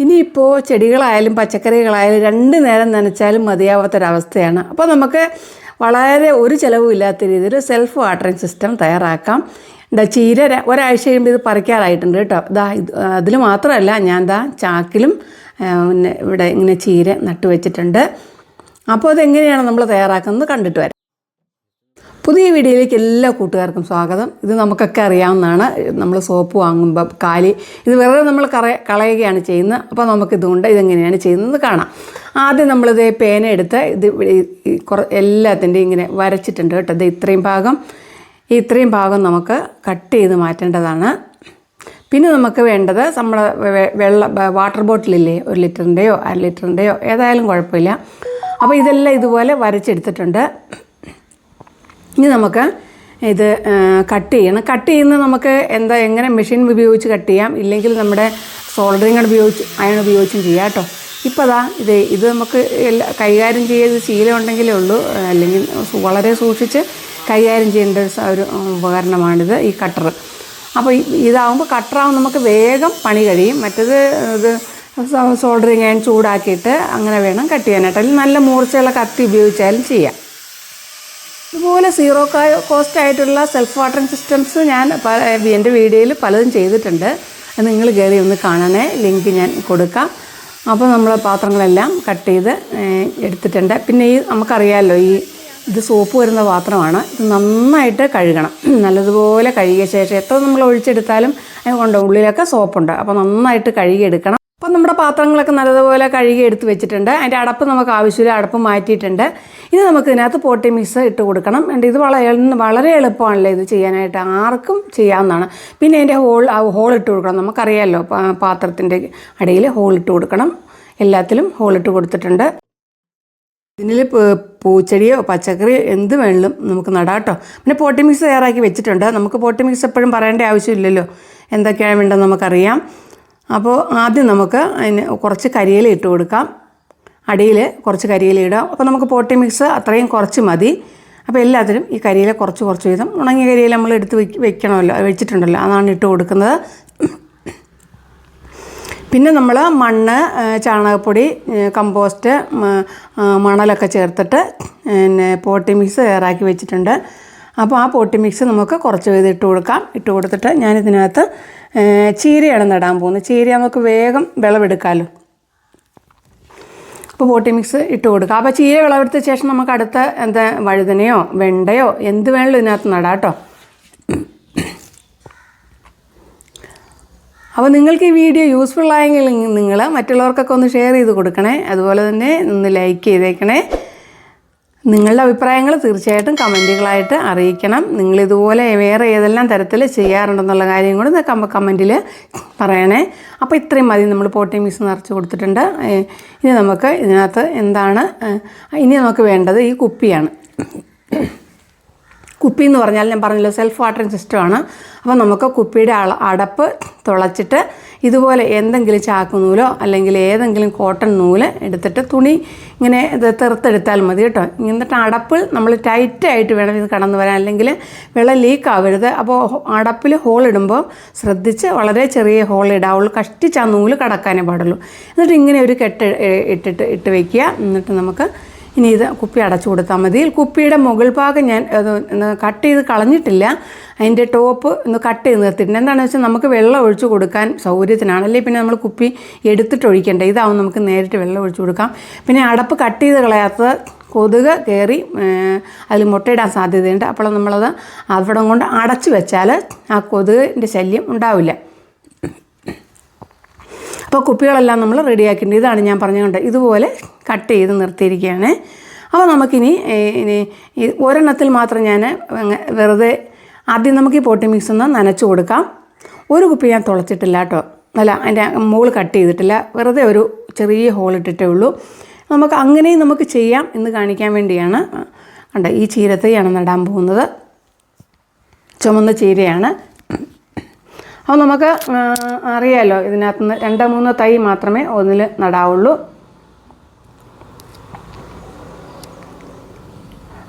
ഇനിയിപ്പോൾ ചെടികളായാലും പച്ചക്കറികളായാലും 2 നേരം നനച്ചാലും മതിയാവാത്തൊരവസ്ഥയാണ്. അപ്പോൾ നമുക്ക് വളരെ ഒരു ചിലവും ഇല്ലാത്ത രീതിയിൽ സെൽഫ് വാട്ടറിങ് സിസ്റ്റം തയ്യാറാക്കാം. ചീര ഒരാഴ്ച കഴിയുമ്പോൾ ഇത് പറിക്കാറായിട്ടുണ്ട് കേട്ടോ. അതിൽ മാത്രമല്ല, ഞാൻ ചാക്കിലും പിന്നെ ഇവിടെ ഇങ്ങനെ ചീര നട്ടു വെച്ചിട്ടുണ്ട്. അപ്പോൾ അതെങ്ങനെയാണ് നമ്മൾ തയ്യാറാക്കുന്നത് കണ്ടിട്ട് വരാം. പുതിയ വീഡിയോയിലേക്ക് എല്ലാ കൂട്ടുകാർക്കും സ്വാഗതം. ഇത് നമുക്കൊക്കെ അറിയാവുന്നതാണ്. നമ്മൾ സോപ്പ് വാങ്ങുമ്പോൾ ഇത് വെറുതെ നമ്മൾ കളയുകയാണ് ചെയ്യുന്നത്. അപ്പോൾ നമുക്കിതുകൊണ്ട് ഇതെങ്ങനെയാണ് ചെയ്യുന്നത് കാണാം. ആദ്യം നമ്മളിത് പേന എടുത്ത് ഇത് എല്ലാത്തിൻ്റെയും ഇങ്ങനെ വരച്ചിട്ടുണ്ട് കേട്ടോ. ഇത് ഇത്രയും ഭാഗം നമുക്ക് കട്ട് ചെയ്ത് മാറ്റേണ്ടതാണ്. പിന്നെ നമുക്ക് വേണ്ടത് നമ്മുടെ വാട്ടർ ബോട്ടിലില്ലേ, 1 ലിറ്ററിൻ്റെയോ 1/2 ലിറ്ററിൻ്റെയോ ഏതായാലും കുഴപ്പമില്ല. അപ്പോൾ ഇതെല്ലാം ഇതുപോലെ വരച്ചെടുത്തിട്ടുണ്ട്. ഇനി നമുക്ക് ഇത് കട്ട് ചെയ്യണം. കട്ട് ചെയ്യുന്നത് നമുക്ക് എങ്ങനെ മെഷീൻ ഉപയോഗിച്ച് കട്ട് ചെയ്യാം, ഇല്ലെങ്കിൽ നമ്മുടെ സോൾഡറിങ് അയൺ ഉപയോഗിച്ചും ചെയ്യാം കേട്ടോ. ഇപ്പോൾ ഇത് നമുക്ക് കൈകാര്യം ചെയ്ത് ശീലമുണ്ടെങ്കിലേ ഉള്ളൂ, അല്ലെങ്കിൽ വളരെ സൂക്ഷിച്ച് കൈകാര്യം ചെയ്യേണ്ട ഒരു ഉപകരണമാണിത്, ഈ കട്ടർ. അപ്പോൾ ഇതാകുമ്പോൾ കട്ടറാകുമ്പോൾ നമുക്ക് വേഗം പണി കഴിയും. മറ്റേത് ഇത് സോൾഡറിങ് അയൺ ചൂടാക്കിയിട്ട് അങ്ങനെ വേണം കട്ട് ചെയ്യാനായിട്ട്. അല്ലെങ്കിൽ നല്ല മൂർച്ചയുള്ള കത്തി ഉപയോഗിച്ചാലും ചെയ്യാം. ഇതുപോലെ സീറോ കോസ്റ്റ് ആയിട്ടുള്ള സെൽഫ് വാട്ടറിങ് സിസ്റ്റംസ് ഞാൻ എൻ്റെ വീഡിയോയിൽ പലതും ചെയ്തിട്ടുണ്ട്. അത് നിങ്ങൾ കയറി ഒന്ന് കാണണേ, ലിങ്ക് ഞാൻ കൊടുക്കാം. അപ്പോൾ നമ്മൾ പാത്രങ്ങളെല്ലാം കട്ട് ചെയ്ത് എടുത്തിട്ടുണ്ട്. പിന്നെ നമുക്കറിയാമല്ലോ, ഇത് സോപ്പ് വരുന്ന പാത്രമാണ്. ഇത് നന്നായിട്ട് കഴുകണം. നല്ലതുപോലെ കഴുകിയ ശേഷം എത്ര നമ്മൾ ഒഴിച്ചെടുത്താലും അതുകൊണ്ട് ഉള്ളിലൊക്കെ സോപ്പുണ്ട്. അപ്പോൾ നന്നായിട്ട് കഴുകിയെടുക്കണം. അപ്പം നമ്മുടെ പാത്രങ്ങളൊക്കെ നല്ലതുപോലെ കഴുകി എടുത്ത് വെച്ചിട്ടുണ്ട്. അതിൻ്റെ അടപ്പ് നമുക്ക് ആവശ്യമില്ല, അടപ്പ് മാറ്റിയിട്ടുണ്ട്. ഇനി നമുക്ക് ഇതിനകത്ത് പോട്ടി മിക്സ് ഇട്ട് കൊടുക്കണം. ഇത് വളരെ എളുപ്പമാണല്ലോ ഇത് ചെയ്യാനായിട്ട്, ആർക്കും ചെയ്യാവുന്നതാണ്. പിന്നെ അതിൻ്റെ ഹോൾ ഇട്ട് കൊടുക്കണം. നമുക്കറിയാമല്ലോ, പാത്രത്തിൻ്റെ അടിയിൽ ഹോൾ ഇട്ട് കൊടുക്കണം. എല്ലാത്തിലും ഹോൾ ഇട്ട് കൊടുത്തിട്ടുണ്ട്. ഇതിൽ പൂച്ചെടിയോ പച്ചക്കറിയോ എന്ത് വേണമെങ്കിലും നമുക്ക് നടാം കേട്ടോ. പിന്നെ പോട്ടി മിക്സ് തയ്യാറാക്കി വെച്ചിട്ടുണ്ട്. നമുക്ക് പോട്ടി മിക്സ് എപ്പോഴും പറയേണ്ട ആവശ്യമില്ലല്ലോ, എന്തൊക്കെയാണ് വേണ്ടതെന്ന് നമുക്കറിയാം. അപ്പോൾ ആദ്യം നമുക്ക് അതിന് കുറച്ച് കരിയില ഇട്ട് കൊടുക്കാം. അടിയിൽ കുറച്ച് കരിയില ഇടാം. അപ്പോൾ നമുക്ക് പോട്ടി മിക്സ് അത്രയും കുറച്ച് മതി. അപ്പോൾ എല്ലാത്തിനും ഈ കരിയില കുറച്ച് വീതം, ഉണങ്ങിയ കരിയില നമ്മൾ എടുത്ത് വെക്കണമല്ലോ, വെച്ചിട്ടുണ്ടല്ലോ, അതാണ് ഇട്ട് കൊടുക്കുന്നത്. പിന്നെ നമ്മൾ മണ്ണ്, ചാണകപ്പൊടി, കമ്പോസ്റ്റ്, മണലൊക്കെ ചേർത്തിട്ട് പിന്നെ പോട്ടി മിക്സ് തയ്യാറാക്കി വെച്ചിട്ടുണ്ട്. അപ്പോൾ ആ പോട്ടി മിക്സ് നമുക്ക് കുറച്ച് വീതം ഇട്ട് കൊടുത്തിട്ട് ഞാനിതിനകത്ത് ചീരയാണ് നടാൻ പോകുന്നത്. ചീര നമുക്ക് വേഗം വിളവെടുക്കാമല്ലോ. അപ്പോൾ പോട്ടി മിക്സ് ഇട്ട് കൊടുക്കുക. അപ്പോൾ ചീര വിളവെടുത്ത ശേഷം നമുക്ക് അടുത്ത വഴുതനയോ വെണ്ടയോ എന്ത് വേണമെങ്കിലും ഇതിനകത്ത് നടാം കേട്ടോ. അപ്പോൾ നിങ്ങൾക്ക് ഈ വീഡിയോ യൂസ്ഫുൾ ആയെങ്കിൽ നിങ്ങൾ മറ്റുള്ളവർക്കൊക്കെ ഒന്ന് ഷെയർ ചെയ്ത് കൊടുക്കണേ. അതുപോലെ തന്നെ ഒന്ന് ലൈക്ക് ചെയ്തേക്കണേ. നിങ്ങളുടെ അഭിപ്രായങ്ങൾ തീർച്ചയായിട്ടും കമൻറ്റുകളായിട്ട് അറിയിക്കണം. നിങ്ങളിതുപോലെ വേറെ ഏതെല്ലാം തരത്തിൽ ചെയ്യാറുണ്ടെന്നുള്ള കാര്യം കൂടി കമൻറ്റിൽ പറയണേ. അപ്പോൾ ഇത്രയും മതി. നമ്മൾ പോട്ടി മിക്സ് നിറച്ച് കൊടുത്തിട്ടുണ്ട്. ഇനി നമുക്ക് ഇതിനകത്ത് ഇനി നമുക്ക് വേണ്ടത് ഈ കുപ്പിയാണ്. കുപ്പി എന്ന് പറഞ്ഞാൽ ഞാൻ പറഞ്ഞല്ലോ, സെൽഫ് വാട്ടറിങ് സിസ്റ്റമാണ്. അപ്പോൾ നമുക്ക് കുപ്പിയുടെ അടപ്പ് തുളച്ചിട്ട് ഇതുപോലെ എന്തെങ്കിലും ചാക്കുനൂലോ അല്ലെങ്കിൽ ഏതെങ്കിലും കോട്ടൺ നൂല് എടുത്തിട്ട് തുണി ഇങ്ങനെ തെറുത്തെടുത്താൽ മതി കേട്ടോ. എന്നിട്ട് അടപ്പ് നമ്മൾ ടൈറ്റായിട്ട് വേണം ഇത് കടന്നു വരാൻ, അല്ലെങ്കിൽ വെള്ളം ലീക്ക് ആവരുത്. അപ്പോൾ അടപ്പിൽ ഹോൾ ഇടുമ്പോൾ ശ്രദ്ധിച്ച് വളരെ ചെറിയ ഹോൾ ഇടാവുള്ളൂ, കഷ്ടിച്ച് ആ നൂല് കടക്കാനേ പാടുള്ളൂ. എന്നിട്ട് ഇങ്ങനെ ഒരു കെട്ട് ഇട്ട് വയ്ക്കുക. എന്നിട്ട് നമുക്ക് ഇനി ഇത് കുപ്പി അടച്ചു കൊടുത്താൽ മതി. കുപ്പിയുടെ മുകൾ ഭാഗം ഞാൻ കട്ട് ചെയ്ത് കളഞ്ഞിട്ടില്ല, അതിൻ്റെ ടോപ്പ് ഒന്ന് കട്ട് ചെയ്ത് നിർത്തിയിട്ടുണ്ട്. എന്താണെന്ന് വെച്ചാൽ നമുക്ക് വെള്ളം ഒഴിച്ചു കൊടുക്കാൻ സൗകര്യത്തിനാണല്ലേ. പിന്നെ നമ്മൾ കുപ്പി എടുത്തിട്ട് ഒഴിക്കേണ്ട, ഇതാവും നമുക്ക് നേരിട്ട് വെള്ളം ഒഴിച്ചു കൊടുക്കാം. പിന്നെ അടപ്പ് കട്ട് ചെയ്ത് കളയാത്തത് കൊതുക് കയറി അതിൽ മുട്ടയിടാൻ സാധ്യതയുണ്ട്. അപ്പോൾ നമ്മളത് അവിടെ കൊണ്ട് അടച്ചു വെച്ചാൽ ആ കൊതുകിൻ്റെ ശല്യം ഉണ്ടാവില്ല. അപ്പോൾ കുപ്പികളെല്ലാം നമ്മൾ റെഡിയാക്കിയിട്ടുണ്ട്. ഇതാണ് ഞാൻ പറഞ്ഞുകൊണ്ട് ഇതുപോലെ കട്ട് ചെയ്ത് നിർത്തിയിരിക്കുകയാണ്. അപ്പോൾ നമുക്കിനി ഒരെണ്ണത്തിൽ മാത്രം ഞാൻ വെറുതെ ആദ്യം നമുക്ക് ഈ പോട്ടി മിക്സ് ഒന്ന് നനച്ച് കൊടുക്കാം. ഒരു കുപ്പി ഞാൻ തുളച്ചിട്ടില്ല കേട്ടോ, അതിൻ്റെ മുകൾ കട്ട് ചെയ്തിട്ടില്ല, വെറുതെ ഒരു ചെറിയ ഹോൾ ഇട്ടിട്ടേ ഉള്ളൂ. അങ്ങനെയും നമുക്ക് ചെയ്യാം എന്ന് കാണിക്കാൻ വേണ്ടിയാണ്. കണ്ടോ, ഈ ചീരത്തൈയാണ് നടാൻ പോകുന്നത്. ചുമന്ന ചീരയാണ്. അപ്പോൾ നമുക്ക് അറിയാമല്ലോ, ഇതിനകത്ത് നിന്ന് 2-3 തൈ മാത്രമേ ഒന്നിൽ നടാവുള്ളൂ.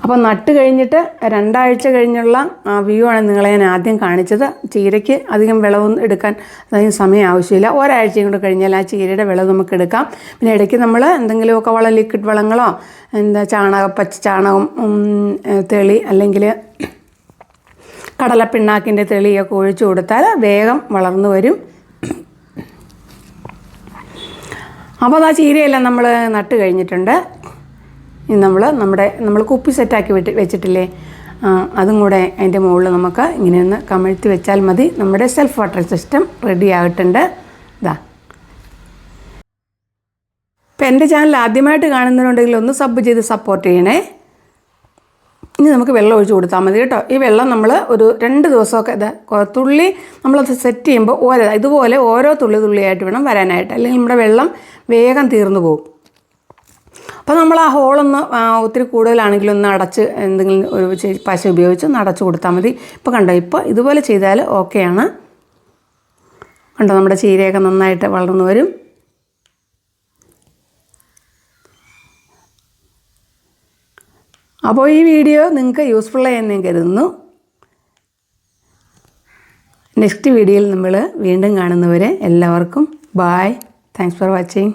അപ്പോൾ നട്ട് കഴിഞ്ഞിട്ട് 2 ആഴ്ച കഴിഞ്ഞുള്ള വ്യൂ ആണ് നിങ്ങളെ ഞാൻ ആദ്യം കാണിച്ചത്. ചീരയ്ക്ക് അധികം വിളവൊന്നും എടുക്കാൻ അധികം സമയം ആവശ്യമില്ല. ഒരാഴ്ചയും കൂടെ കഴിഞ്ഞാൽ ആ ചീരയുടെ വിളവ് നമുക്ക് എടുക്കാം. പിന്നെ ഇടയ്ക്ക് നമ്മൾ എന്തെങ്കിലുമൊക്കെ വളം, ലിക്വിഡ് വളങ്ങളോ പച്ച ചാണകം, തെളി അല്ലെങ്കിൽ കടലപ്പിണ്ണാക്കിൻ്റെ തെളിയൊക്കെ ഒഴിച്ചു കൊടുത്താൽ വേഗം വളർന്നു വരും. അപ്പോൾ ആ ചീരയെല്ലാം നമ്മൾ നട്ട് കഴിഞ്ഞിട്ടുണ്ട്. ഇനി നമ്മൾ കുപ്പി സെറ്റാക്കി വെച്ചിട്ടില്ലേ, അതും കൂടെ അതിൻ്റെ മുകളിൽ നമുക്ക് ഇങ്ങനെയൊന്ന് കമഴ്ത്തി വെച്ചാൽ മതി. നമ്മുടെ സെൽഫ് വാട്ടറിംഗ് സിസ്റ്റം റെഡി ആയിട്ടുണ്ട്. ഇതാ. ഇപ്പം എൻ്റെ ചാനൽ ആദ്യമായിട്ട് കാണുന്നവരുണ്ടെങ്കിൽ ഒന്ന് സബ് ചെയ്ത് സപ്പോർട്ട് ചെയ്യണേ. ഇനി നമുക്ക് വെള്ളം ഒഴിച്ച് കൊടുത്താൽ മതി കേട്ടോ. ഈ വെള്ളം നമ്മൾ ഒരു 2 ദിവസമൊക്കെ തുള്ളി നമ്മളത് സെറ്റ് ചെയ്യുമ്പോൾ ഇതുപോലെ ഓരോ തുള്ളിയായിട്ട് വേണം വരാനായിട്ട്, അല്ലെങ്കിൽ നമ്മുടെ വെള്ളം വേഗം തീർന്നു പോകും. അപ്പോൾ നമ്മൾ ആ ഹോളൊന്ന് ഒത്തിരി കൂടുതലാണെങ്കിലും ഒന്ന് അടച്ച് എന്തെങ്കിലും ഒരു പശ ഉപയോഗിച്ച് ഒന്ന് അടച്ചു കൊടുത്താൽ മതി. ഇപ്പോൾ കണ്ടോ, ഇപ്പോൾ ഇതുപോലെ ചെയ്താൽ ഓക്കെയാണ്. കണ്ടോ, നമ്മുടെ ചീരയൊക്കെ നന്നായിട്ട് വളർന്നു വരും. അപ്പോൾ ഈ വീഡിയോ നിങ്ങൾക്ക് യൂസ്ഫുള്ളായെന്ന് ഞാൻ കരുതുന്നു. നെക്സ്റ്റ് വീഡിയോയിൽ നമ്മൾ വീണ്ടും കാണുന്നവരെ എല്ലാവർക്കും ബായ്. Thanks for watching.